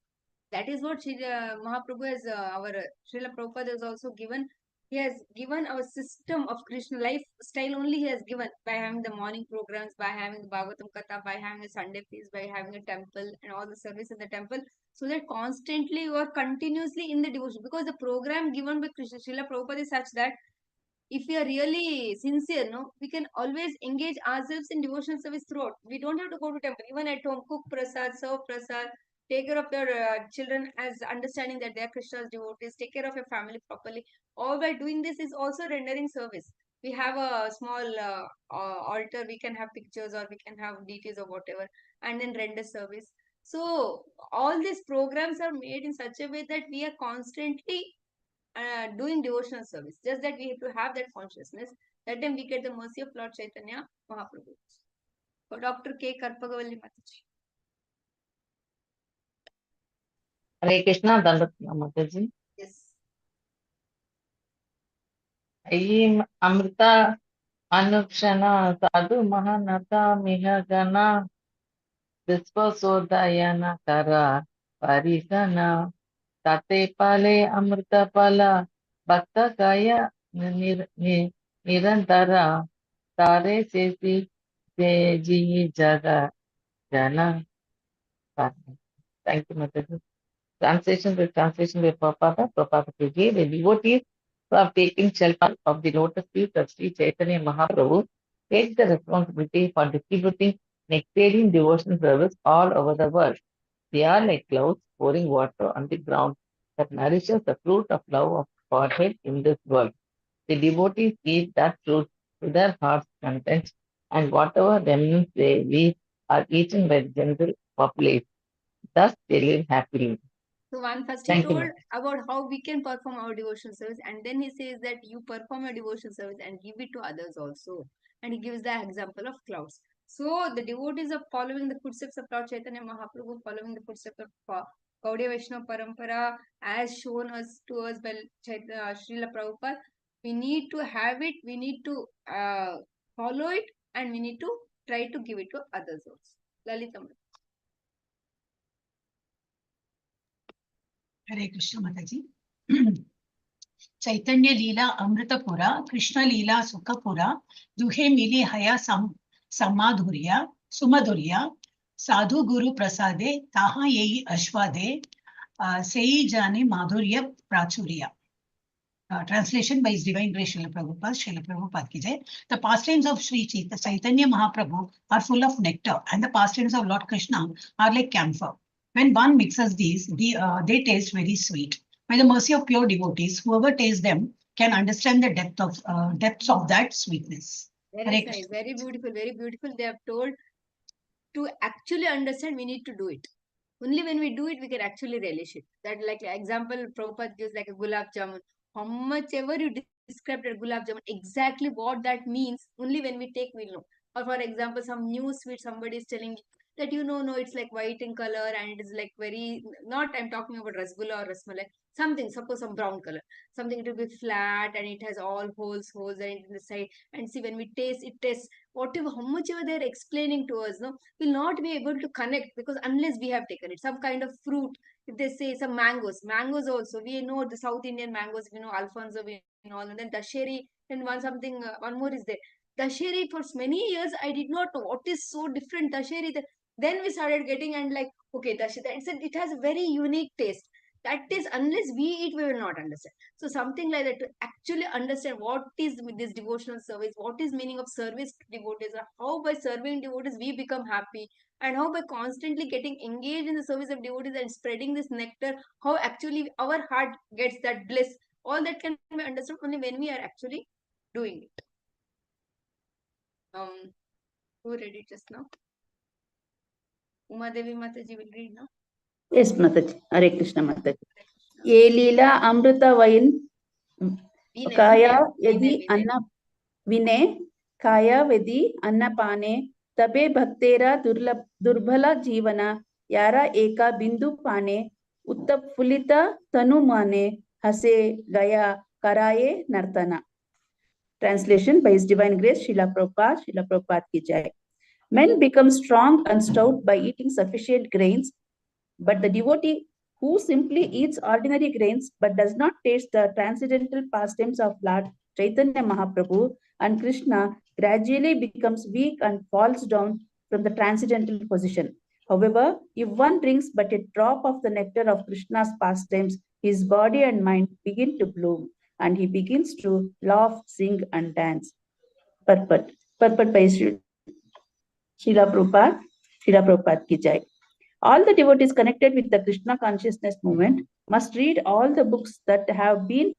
[SPEAKER 1] That is what Mahaprabhu has, our Srila Prabhupada has also given. He has given our system of Krishna lifestyle only. He has given by having the morning programs, by having the Bhagavatam Katha, by having a Sunday feast, by having a temple and all the service in the temple, so that constantly you are continuously in the devotion. Because the program given by Krishna Srila Prabhupada is such that if we are really sincere, no, we can always engage ourselves in devotional service throughout. We don't have to go to temple. Even at home, cook prasad, serve prasad, take care of your children as understanding that they are Krishna's devotees, take care of your family properly. All by doing this is also rendering service. We have a small altar, we can have pictures or we can have deities or whatever, and then render service. So all these programs are made in such a way that we are constantly doing devotional service. Just that we have to have that consciousness. That time we get the mercy of Lord Chaitanya Mahaprabhu. So Dr. K. Karpagavalli Mataji.
[SPEAKER 9] Hare Krishna, Dandat Mataji.
[SPEAKER 1] Yes.
[SPEAKER 9] Ayim Amrita Anukshana Sadhu Mahanata Mihagana Vispasodayana Kara Parisana Tate Pale Amrita Pala Bhakta Kaya Nirantara Tare Sesi Ji Jaga Jana. Thank you, Mataji. Translation by Prabhupada. Prabhupada Priji, the devotees who have taken shelter of the lotus feet of Sri Chaitanya Mahaprabhu take the responsibility for distributing nectarian devotional service all over the world. They are like clouds pouring water on the ground that nourishes the fruit of love of Godhead in this world. The devotees eat that fruit to their heart's content, and whatever remnants they leave are eaten by the general populace. Thus, they live happily.
[SPEAKER 1] So one first he
[SPEAKER 9] Thank you,
[SPEAKER 1] told
[SPEAKER 9] ma'am.
[SPEAKER 1] about how we can perform our devotional service, and then he says that you perform your devotional service and give it to others also. And he gives the example of clouds. So the devotees are following the footsteps of Lord Chaitanya Mahaprabhu, following the footsteps of Gaudiya Vaishnava Parampara, as shown to us by Srila Prabhupada. We need to have it, we need to follow it, and we need to try to give it to others also. Lalita.
[SPEAKER 8] Hare Krishna Mataji. चैतन्य लीला अमृतपुरा कृष्ण लीला सुखपुरा दुहे मिली हया समाधुर्या सुमधुर्या साधु गुरु प्रसादे ताहा येई अश्वादे सेई जाने माधुर्य प्राचुर्या. Translation by His Divine Grace Srila Prabhupada ki jai. The pastimes of Sri Chaitanya Mahaprabhu are full of nectar, and the pastimes of Lord Krishna are like camphor. When one mixes these, they taste very sweet. By the mercy of pure devotees, whoever tastes them can understand the depths of that sweetness.
[SPEAKER 1] Very nice, very beautiful, very beautiful. They have told to actually understand, we need to do it. Only when we do it, we can actually relish it. That, like example, Prabhupada gives like a gulab jamun. How much ever you described a gulab jamun, exactly what that means, only when we take, we'll know. Or for example, some new sweet somebody is telling, that no, it's like white in color and it is like very, not I'm talking about rasgulla or rasmalai, something, suppose some brown color, something, it will be flat and it has all holes and in the side. And see, when we taste, it tastes whatever, how much ever they're explaining to us, no, we'll not be able to connect, because unless we have taken it, some kind of fruit, if they say some mangoes also, we know the South Indian mangoes, we know Alfonso, we know, and then Dasheri, and one more is there. Dasheri, for many years, I did not know what is so different Dasheri. Then we started getting, and like, okay, Dasheri, it has a very unique taste. That is, unless we eat, we will not understand. So something like that, to actually understand what is with this devotional service, what is meaning of service to devotees, how by serving devotees we become happy, and how by constantly getting engaged in the service of devotees and spreading this nectar, how actually our heart gets that bliss. All that can be understood only when we are actually doing it. Who read it just now? Uma Devi Mataji will read now.
[SPEAKER 4] Yes, Mataji. Hare Krishna Mataji. Ye Lila Amrita Vain Kaya Yadi Anna Vine Kaya Vedi Anna Pane Tabe Bhaktera Durbhala Jivana Yara Eka Bindu Pane Uttapulita Tanu Mane Hase Gaya Karaye Nartana. Translation by His Divine Grace, Srila Prabhupada ki jai. Men become strong and stout by eating sufficient grains, but the devotee who simply eats ordinary grains but does not taste the transcendental pastimes of Lord Chaitanya Mahaprabhu and Krishna gradually becomes weak and falls down from the transcendental position. However, if one drinks but a drop of the nectar of Krishna's pastimes, his body and mind begin to bloom, and he begins to laugh, sing, and dance. Purport by Srila Prabhupada ki jai. All the devotees connected with the Krishna consciousness movement must read all the books that have been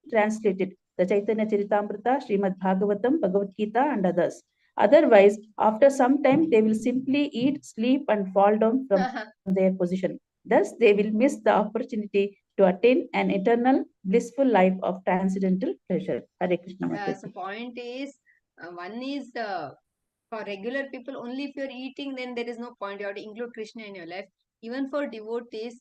[SPEAKER 4] translated, the Chaitanya Charitamrita, Srimad Bhagavatam, Bhagavad Gita, and others. Otherwise, after some time, they will simply eat, sleep, and fall down from their position. Thus, they will miss the opportunity to attain an eternal, blissful life of transcendental pleasure. Hare Krishna.
[SPEAKER 1] So point is, one is for regular people, only if you're eating, then there is no point. You have to include Krishna in your life. Even for devotees,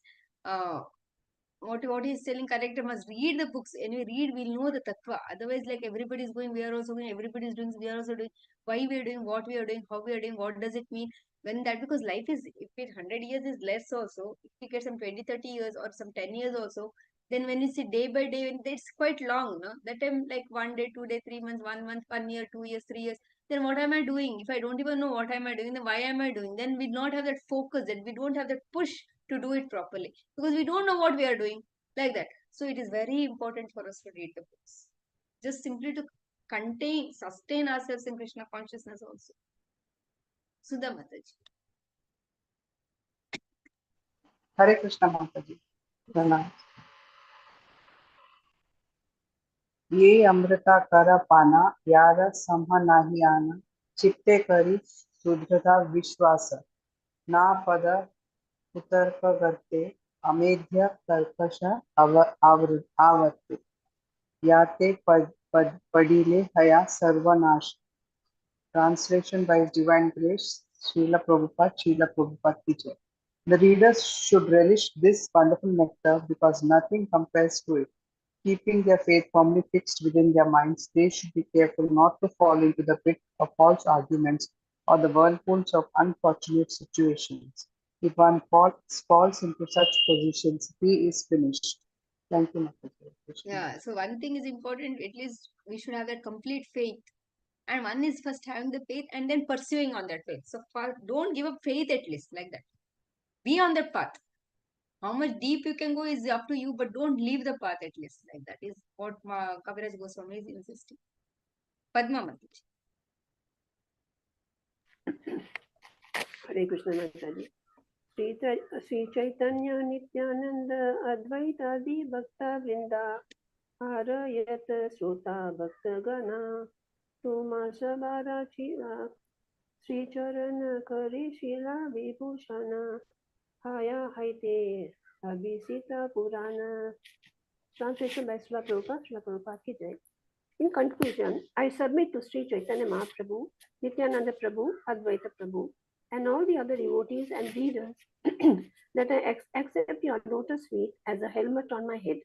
[SPEAKER 1] what he's telling correct, you must read the books. And we read, we'll know the tattva. Otherwise, like everybody is going, we are also going, everybody is doing, we are also doing. Why we are doing, what we are doing, how we are doing, what does it mean? When that, because life is, if it 100 years is less also, if we get some 20, 30 years or some 10 years also, then when you see day by day, it's quite long, no? That time, like 1 day, 2 day, 3 months, 1 month, 1 year, 2 years, 3 years. Then what am I doing? If I don't even know what am I doing, then why am I doing? Then we not have that focus, that we don't have that push to do it properly, because we don't know what we are doing, like that. So it is very important for us to read the books, just simply to sustain ourselves in Krishna consciousness also. Sudha Mataji.
[SPEAKER 10] Hare Krishna Mataji. Pranam. ये अमृता कर पाना यार समह नाही आना चित्ते करी शुद्धता विश्वास ना पद उतर्क करते अमेध्य कर्कश आवृत्ति याते पडिले हया सर्वनाश. Translation by His Divine Grace, Srila Prabhupada ki jai. The readers should relish this wonderful nectar because nothing compares to it. Keeping their faith firmly fixed within their minds, they should be careful not to fall into the pit of false arguments or the whirlpools of unfortunate situations. If one falls into such positions, he is finished. Thank you, Mataji.
[SPEAKER 1] Yeah, so one thing is important, at least we should have that complete faith. And one is first having the faith and then pursuing on that faith. So don't give up faith, at least, like that. Be on that path. How much deep you can go is up to you, but don't leave the path, at least, like that is what Kaviraj Goswami is insisting. Padma Mataji.
[SPEAKER 5] Hare Krishna Mataji. Sri Chaitanya Nityananda Advaita Adi Bhakta Vrinda Arayat Srota Bhakta Gana Tuma Sabara Chila Sri Charana Kari Shila Vibhushana Haya Haite Abhisita Purana. Translation by Srila Prabhupada ki jai. In conclusion, I submit to Sri Chaitanya Mahaprabhu, Nityananda Prabhu, Advaita Prabhu, and all the other devotees and readers that I accept your lotus feet as a helmet on my head.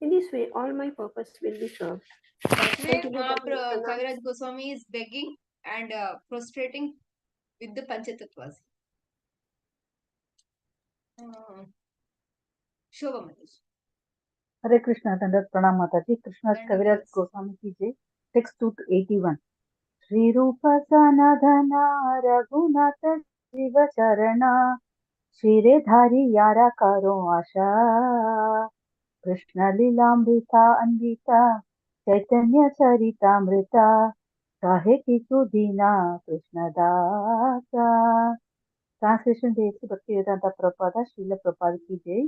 [SPEAKER 5] In this way, all my purpose will be served.
[SPEAKER 1] That way,
[SPEAKER 5] Together we pronounce-
[SPEAKER 1] Kaviraj Goswami is begging and prostrating with the Panchatatvas. Shobha Mataji.
[SPEAKER 3] Hare Krishna, Dandat Pranam Mataji. Krishna's Kaviraj
[SPEAKER 1] Dandavats.
[SPEAKER 3] Goswami ki jai. Text 281. Shri Rupa Sanadhana Raghunatha Jiva Charana Shire Dhari Yara Karo Asha Krishna Lilamrita Anvita Chaitanya Charitamrita Kahe Kiku Dina Krishna Dasa. Translation Desi Bhaktivedanta Prabhupada Srila Prabhupada ki jai.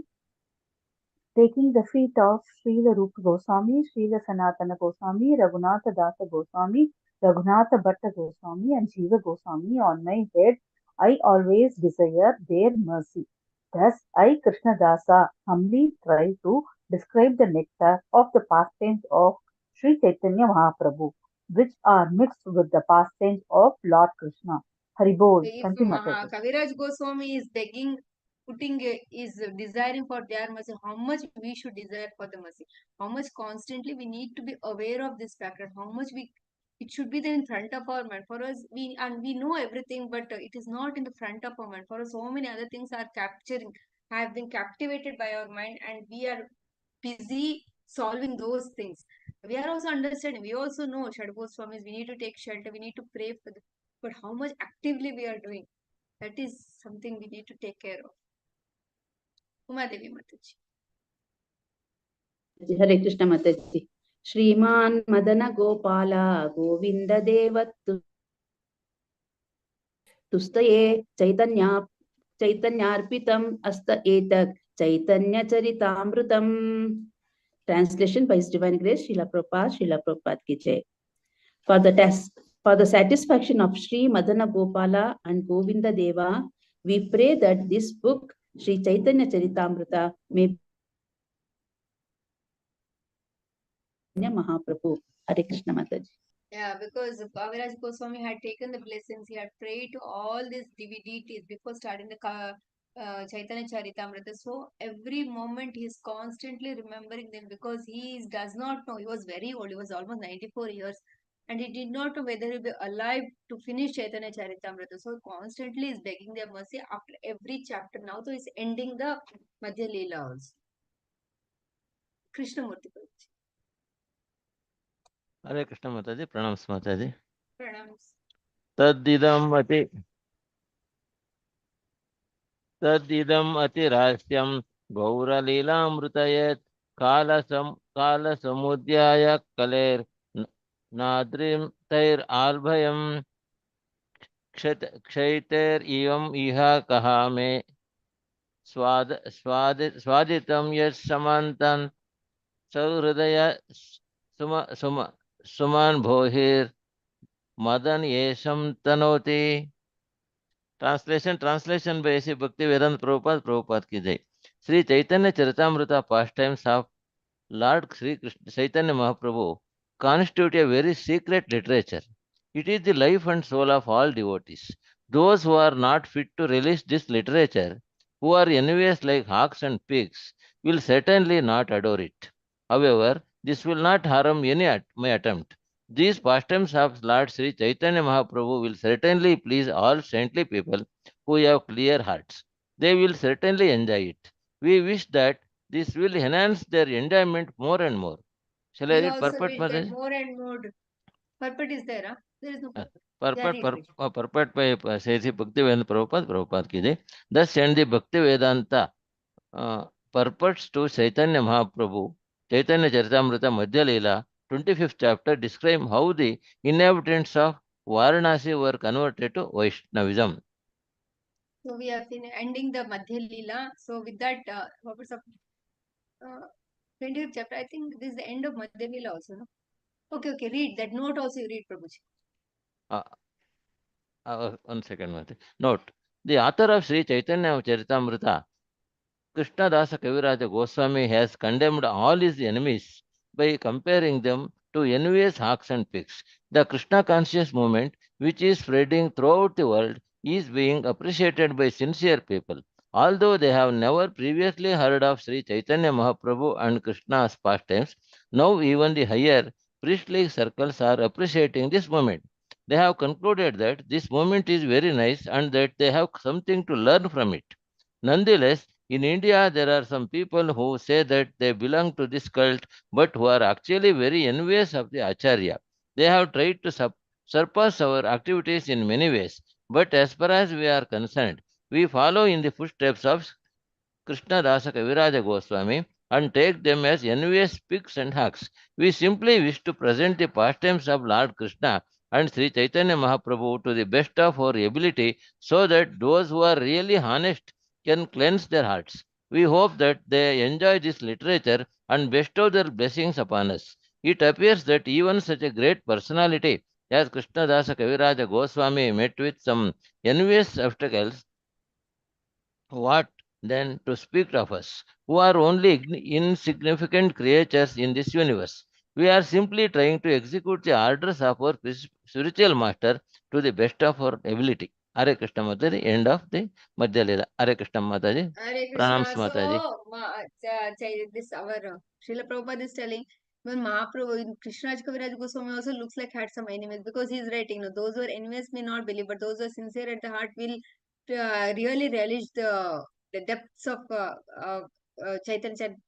[SPEAKER 3] Taking the feet of Srila Rupa Goswami, Srila Sanatana Goswami, Raghunatha Dasa Goswami, Raghunatha Bhatta Goswami and Jiva Goswami on my head, I always desire their mercy. Thus, I, Krishna Dasa, humbly try to describe the nectar of the pastimes of Sri Chaitanya Mahaprabhu, which are mixed with the pastimes of Lord Krishna. Haribol,
[SPEAKER 1] If
[SPEAKER 3] continue Mataji.
[SPEAKER 1] Kaviraj Goswami is begging, is desiring for their mercy, how much we should desire for the mercy, how much constantly we need to be aware of this factor, how much it should be there in front of our mind. For us, we know everything, but it is not in the front of our mind. For us, so many other things have been captivated by our mind, and we are busy solving those things. We are also understanding, we also know Shad Goswamis, we need to take shelter, we need to pray for them, but how much actively we are doing, that is something we need to take care of. Umadevi Mataji.
[SPEAKER 4] Hare Krishna Mataji. Shriman Madana Gopala Govinda Devattu Tustaye Chaitanyarpitam Asta Etak Chaitanya Charitamrutam. Translation by His Divine Grace, Srila Prabhupada ki jai. For the satisfaction of Sri Madana Gopala and Govinda Deva, we pray that this book, Sri Chaitanya Charitamrita, may be Mahaprabhu. Hare Krishna Mataji.
[SPEAKER 1] Yeah, because Kaviraj Goswami had taken the blessings, he had prayed to all these deities before starting the Chaitanya Charitamrita. So every moment he is constantly remembering them, because he does not know, he was very old, he was almost 94 years, and he did not know whether he will be alive to finish Chaitanya Charitamrita. So constantly is begging their mercy after every chapter. Now so he is ending the Madhya Lila also. Krishnamurti Prabhuji.
[SPEAKER 7] Hare Krishna Mataji, pranams Mataji.
[SPEAKER 1] Pranams.
[SPEAKER 7] Tadidam ati rasyam Gaura Lilamrutayet Kala Samudyaya Kaler Nadrim Tair Albhayam Kshaiter Ivam Iha Kahame Swaditam Yat Samantan Sauhridaya Suman Bhohir Madan Yesham Tanoti. Translation by A.C. Bhaktivedanta Prabhupada ki jai. Sri Chaitanya Charitamrita pastimes of Lord Sri Krishna, Chaitanya Mahaprabhu constitute a very secret literature. It is the life and soul of all devotees. Those who are not fit to relish this literature, who are envious like hawks and pigs, will certainly not adore it. However, this will not harm my attempt. These pastimes of Lord Sri Chaitanya Mahaprabhu will certainly please all saintly people who have clear hearts. They will certainly enjoy it. We wish that this will enhance their enjoyment more and more. Shall I
[SPEAKER 1] We
[SPEAKER 7] read
[SPEAKER 1] also
[SPEAKER 7] purport,
[SPEAKER 1] wish that
[SPEAKER 7] Mataji?
[SPEAKER 1] more and more. Purport is there, huh? There is no purport.
[SPEAKER 7] Purport by Sri Bhaktivedanta Prabhupada ki jai. Thus send the Bhaktivedanta purports to Chaitanya Mahaprabhu, Chaitanya Charitamrita Madhya Lila, 25th chapter, describe how the inhabitants of Varanasi were converted to Vaishnavism.
[SPEAKER 1] So we have been ending the Madhya Lila. So with that, purports of 20th chapter, I think this is the end of Madhya Lila also, no? Okay, read that note also. You read, Prabhuji.
[SPEAKER 7] One second, Mataji. Note: the author of Sri Chaitanya Charitamrita, Krishnadasa Kaviraja Goswami, has condemned all his enemies by comparing them to envious hawks and pigs. The Krishna conscious movement, which is spreading throughout the world, is being appreciated by sincere people. Although they have never previously heard of Sri Chaitanya Mahaprabhu and Krishna's pastimes, now even the higher priestly circles are appreciating this moment. They have concluded that this moment is very nice and that they have something to learn from it. Nonetheless, in India, there are some people who say that they belong to this cult but who are actually very envious of the Acharya. They have tried to surpass our activities in many ways, but as far as we are concerned, we follow in the footsteps of Krishna Dasa Kaviraja Goswami and take them as envious pigs and hacks. We simply wish to present the pastimes of Lord Krishna and Sri Chaitanya Mahaprabhu to the best of our ability so that those who are really honest can cleanse their hearts. We hope that they enjoy this literature and bestow their blessings upon us. It appears that even such a great personality as Krishna Dasa Kaviraja Goswami met with some envious obstacles. What then to speak of us, who are only insignificant creatures in this universe? We are simply trying to execute the orders of our spiritual master to the best of our ability. Hare Krishna Mataji, end of the Madhya Lila. Hare Krishna Mataji,
[SPEAKER 1] Hare
[SPEAKER 7] Pranams
[SPEAKER 1] Krishna.
[SPEAKER 7] Mataji.
[SPEAKER 1] So, this our Srila Prabhupada is telling when Mahaprabhu, Krishnaraj Kaviraj Goswami also looks like had some enemies because he is writing. Those who are enemies may not believe, but those who are sincere at the heart will really relish the depths of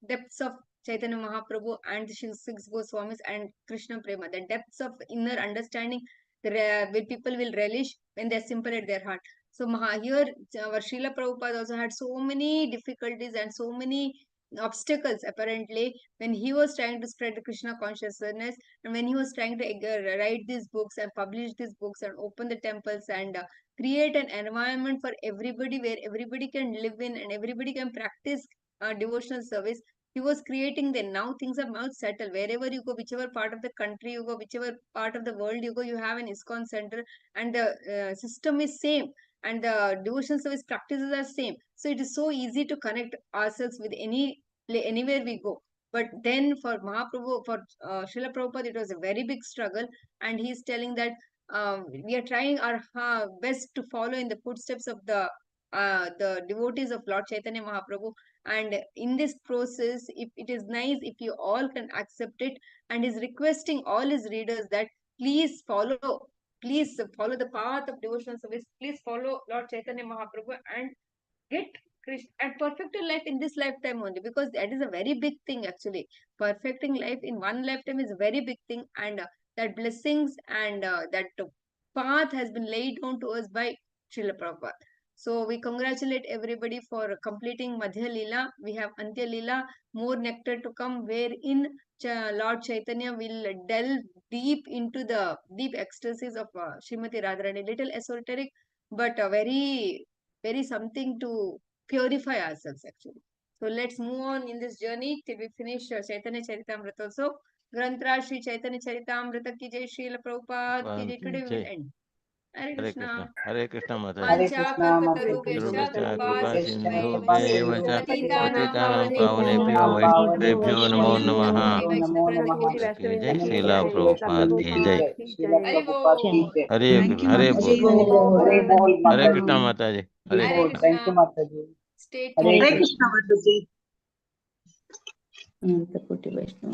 [SPEAKER 1] depths of Chaitanya Mahaprabhu and the six Goswamis and Krishna Prema, the depths of inner understanding. The people will relish when they are simple at their heart. So here, our Srila Prabhupada also had so many difficulties and so many obstacles apparently when he was trying to spread the Krishna consciousness and when he was trying to write these books and publish these books and open the temples and create an environment for everybody where everybody can live in and everybody can practice devotional service. He was creating them. Now things are now settled. Wherever you go, whichever part of the country you go, whichever part of the world you go, you have an ISKCON center and the system is same and the devotional service practices are same. So it is so easy to connect ourselves with anywhere we go. But then for Mahaprabhu, for Srila Prabhupada, it was a very big struggle, and he's telling that we are trying our best to follow in the footsteps of the devotees of Lord Chaitanya Mahaprabhu. And in this process, if it is nice if you all can accept it, and is requesting all his readers that please follow the path of devotional service. Please follow Lord Chaitanya Mahaprabhu and get Krishna and perfect your life in this lifetime only, because that is a very big thing actually. Perfecting life in one lifetime is a very big thing, and that blessings and that path has been laid down to us by Srila Prabhupada. So we congratulate everybody for completing Madhya Lila. We have Antya Lila, more nectar to come, wherein Lord Chaitanya will delve deep into the deep ecstasies of Srimati Radharani. Little esoteric, but very something to purify ourselves actually. So let's move on in this journey till we finish Chaitanya Charitamrita also. Granthra Shri Chaitanya Charitamrita ki jai, Srila Prabhupada ki jai. Today we will end. Hare Krishna.
[SPEAKER 7] Hare Krishna Mataji.
[SPEAKER 6] Hare
[SPEAKER 1] Vancha
[SPEAKER 6] Krishna,
[SPEAKER 1] kalpatarubhyascha
[SPEAKER 6] Mataji,
[SPEAKER 7] Sarvasya
[SPEAKER 1] kripa
[SPEAKER 7] Kripa
[SPEAKER 6] Krishna,
[SPEAKER 1] sindhubheva
[SPEAKER 6] Kripa
[SPEAKER 7] Sindhubheva cha
[SPEAKER 1] patitanam
[SPEAKER 7] Patitanam
[SPEAKER 1] pavanebhyo
[SPEAKER 7] Pavanebhyo
[SPEAKER 6] Pavanebhyo,
[SPEAKER 1] Vaishnavebhyo
[SPEAKER 7] Vaishnavebhyo
[SPEAKER 1] namo
[SPEAKER 7] Namo
[SPEAKER 1] namo.
[SPEAKER 7] Namaha.
[SPEAKER 1] Jai
[SPEAKER 6] Namo
[SPEAKER 1] Vaishnava Prabhu
[SPEAKER 6] Namaha.
[SPEAKER 1] ki
[SPEAKER 5] Shri
[SPEAKER 1] jai.
[SPEAKER 5] Vaishnavi
[SPEAKER 7] Jai
[SPEAKER 5] Devi ki
[SPEAKER 7] Srila
[SPEAKER 5] jai,
[SPEAKER 6] Shila
[SPEAKER 5] Srila
[SPEAKER 7] Prabhupada
[SPEAKER 6] Prabhupada
[SPEAKER 7] ki
[SPEAKER 6] ki
[SPEAKER 7] jai.
[SPEAKER 5] Prabhupada
[SPEAKER 6] jai,
[SPEAKER 5] ki
[SPEAKER 6] Shila
[SPEAKER 5] jai.
[SPEAKER 1] Hari
[SPEAKER 6] Prabhupada ki
[SPEAKER 1] Om.
[SPEAKER 6] jai.
[SPEAKER 7] Hare
[SPEAKER 2] Thank you,
[SPEAKER 7] Hare
[SPEAKER 6] Hare
[SPEAKER 7] Bol.
[SPEAKER 2] Mataji.
[SPEAKER 6] Bol, Hare Bol,
[SPEAKER 7] Hare Krishna
[SPEAKER 6] Mataji.
[SPEAKER 7] Mataji.
[SPEAKER 6] Hare
[SPEAKER 7] Hare
[SPEAKER 1] Hare
[SPEAKER 6] Bol,
[SPEAKER 7] Krishna.
[SPEAKER 6] thank you,
[SPEAKER 1] Krishna.
[SPEAKER 6] Mataji.
[SPEAKER 1] Stay
[SPEAKER 5] Hare
[SPEAKER 6] Hare
[SPEAKER 1] tuned.
[SPEAKER 5] Krishna.
[SPEAKER 6] Krishna, Mataji.
[SPEAKER 4] Ananta Koti Vaishnava.